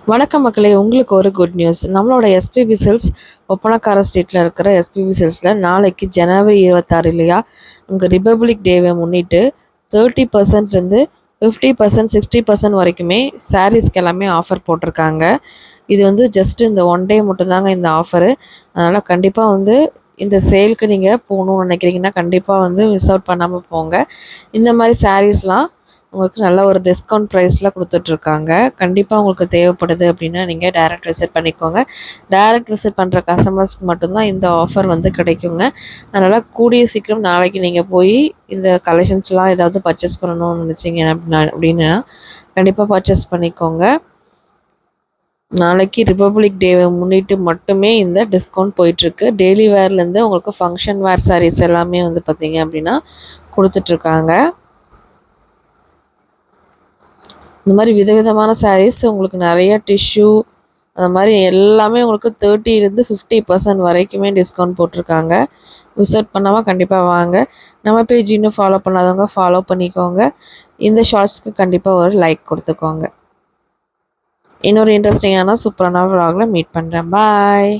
வணக்கம் மக்களே, உங்களுக்கு ஒரு குட் நியூஸ். நம்மளோட எஸ்பிபி சில்ஸ் ஒப்பனக்கார ஸ்ட்ரீட்டில் இருக்கிற எஸ்பிபி சில்ஸில் நாளைக்கு ஜனவரி 26 இல்லையா, உங்கள் ரிப்பப்ளிக் டேவை முன்னிட்டு 30%லேருந்து 50% 60% வரைக்குமே சாரீஸ்க்கு எல்லாமே ஆஃபர் போட்டிருக்காங்க. இது ஜஸ்ட் இந்த ஒன் டே மட்டும்தாங்க இந்த ஆஃபரு. அதனால் கண்டிப்பாக இந்த சேலுக்கு நீங்கள் போகணுன்னு நினைக்கிறீங்கன்னா கண்டிப்பாக மிஸ் அவுட் பண்ணாமல் போங்க. இந்த மாதிரி சாரீஸ்லாம் உங்களுக்கு நல்ல ஒரு டிஸ்கவுண்ட் ப்ரைஸில் கொடுத்துட்ருக்காங்க. கண்டிப்பாக உங்களுக்கு தேவைப்படுது அப்படின்னா நீங்கள் டைரக்ட் விசிட் பண்ணிக்கோங்க. டைரக்ட் விசிட் பண்ணுற கஸ்டமர்ஸ்க்கு மட்டும்தான் இந்த ஆஃபர் கிடைக்குங்க. அதனால் கூடிய சீக்கிரம் நாளைக்கு நீங்கள் போய் இந்த கலெக்ஷன்ஸ்லாம் ஏதாவது பர்ச்சேஸ் பண்ணணும்னு நினச்சிங்க அப்படின்னா கண்டிப்பாக பர்ச்சேஸ் பண்ணிக்கோங்க. நாளைக்கு ரிப்பப்ளிக் டேவை முன்னிட்டு மட்டுமே இந்த டிஸ்கவுண்ட் போயிட்டுருக்கு. டெய்லி வேர்லேருந்து உங்களுக்கு ஃபங்க்ஷன் வேர் சாரீஸ் எல்லாமே பார்த்தீங்க அப்படின்னா கொடுத்துட்ருக்காங்க. இந்த மாதிரி விதவிதமான சாரீஸ் உங்களுக்கு நிறைய டிஷ்யூ அந்த மாதிரி எல்லாமே உங்களுக்கு 30லேருந்து 50% வரைக்குமே டிஸ்கவுண்ட் போட்டிருக்காங்க. மிஸ் அவுட் பண்ணாமல் கண்டிப்பாக வாங்க. நம்ம பேஜ் இன்னும் ஃபாலோ பண்ணாதவங்க ஃபாலோ பண்ணிக்கோங்க. இந்த ஷார்ட்ஸ்க்கு கண்டிப்பாக ஒரு லைக் கொடுத்துக்கோங்க. இன்னொரு இன்ட்ரெஸ்டிங்கான சூப்பரான vlogல மீட் பண்ணுறேன். பாய்.